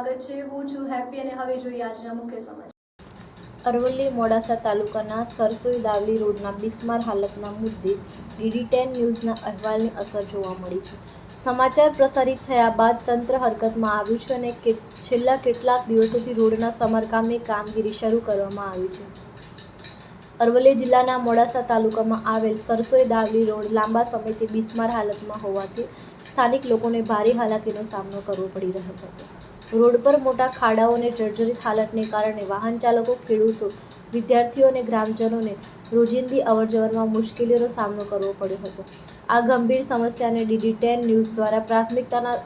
સ્વાગત છે। હું છું હેપી અને હવે જોઈએ આજના મુખ્ય સમાચાર। અરવલ્લી મોડાસા તાલુકાના સરસોઈ દાવલી રોડના બિસ્માર હાલતના મુદ્દે DD10 ન્યૂઝના અહેવાલની અસર જોવા મળી છે। સમાચાર પ્રસારિત થયા બાદ તંત્ર હરકતમાં આવ્યું છે અને છેલ્લા કેટલાક દિવસોથી રોડના સમારકામની કામગીરી શરૂ કરવામાં આવી છે। અરવલ્લી જિલ્લાના મોડાસા તાલુકામાં આવેલ સરસોઈ દાવલી રોડ લાંબા સમયથી બિસ્માર હાલતમાં હોવાથી સ્થાનિક લોકોને ભારે હાલાકીનો સામનો કરવો પડી રહ્યો હતો। રોડ પર મોટા ખાડાઓ અને જર્જરિત હાલતને કારણે વાહન ચાલકો, ખેડૂતો, વિદ્યાર્થીઓ અને ગ્રામજનોને રોજિંદી અવરજવરમાં મુશ્કેલીઓનો સામનો કરવો પડ્યો હતો। આ ગંભીર સમસ્યાને DD10 ન્યૂઝ દ્વારા પ્રાથમિકતાના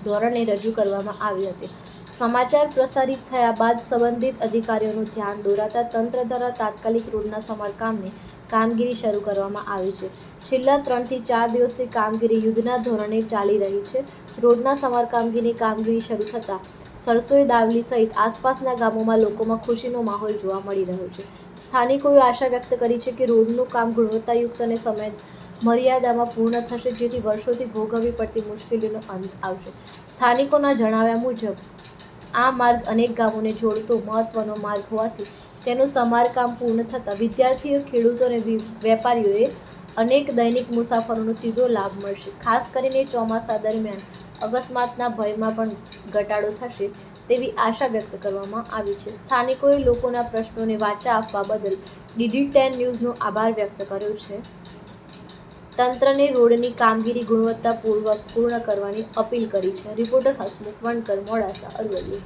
ધોરણે રજૂ કરવામાં આવી હતી। સમાચાર પ્રસારિત થયા બાદ સંબંધિત અધિકારીઓનું ધ્યાન દોરાતા તંત્ર દ્વારા તાત્કાલિક રોડના સમારકામની કામગીરી શરૂ કરવામાં આવી છે। છેલ્લા 3 થી 4 દિવસથી કામગીરી યુદ્ધના ધોરણે ચાલી રહી છે। રોડના સમારકામની કામગીરી શરૂ થતાં સરસોઈ દાવલી સહિત આસપાસના ગામોમાં લોકોમાં ખુશીનો માહોલ જોવા મળી રહ્યો છે। સ્થાનિકોએ આશા વ્યક્ત કરી છે કે રોડનું કામ ગુણવત્તાયુક્ત અને સમય મર્યાદામાં પૂર્ણ થશે, જેથી વર્ષોથી ભોગવવી પડતી મુશ્કેલીઓનો અંત આવશે। સ્થાનિકોના જણાવ્યા મુજબ આ માર્ગ અનેક ગામોને જોડતો મહત્વનો માર્ગ હોવાથી તેનું સમારકામ પૂર્ણ થતાં વિદ્યાર્થીઓ, ખેડૂતો અને વેપારીઓએ અનેક દૈનિક મુસાફરોનો સીધો લાભ મળશે। ખાસ કરીને ચોમાસા દરમિયાન અકસ્માતના ભયમાં પણ ઘટાડો થશે તેવી આશા વ્યક્ત કરવામાં આવી છે। સ્થાનિકોએ લોકોના પ્રશ્નોને વાચા આપવા બદલ DD10 ન્યૂઝનો આભાર વ્યક્ત કર્યો છે। તંત્રને રોડની કામગીરી ગુણવત્તાપૂર્વક પૂર્ણ કરવાની અપીલ કરી છે। રિપોર્ટર હસમુખ વણકર, મોડાસા, અરવલ્લી।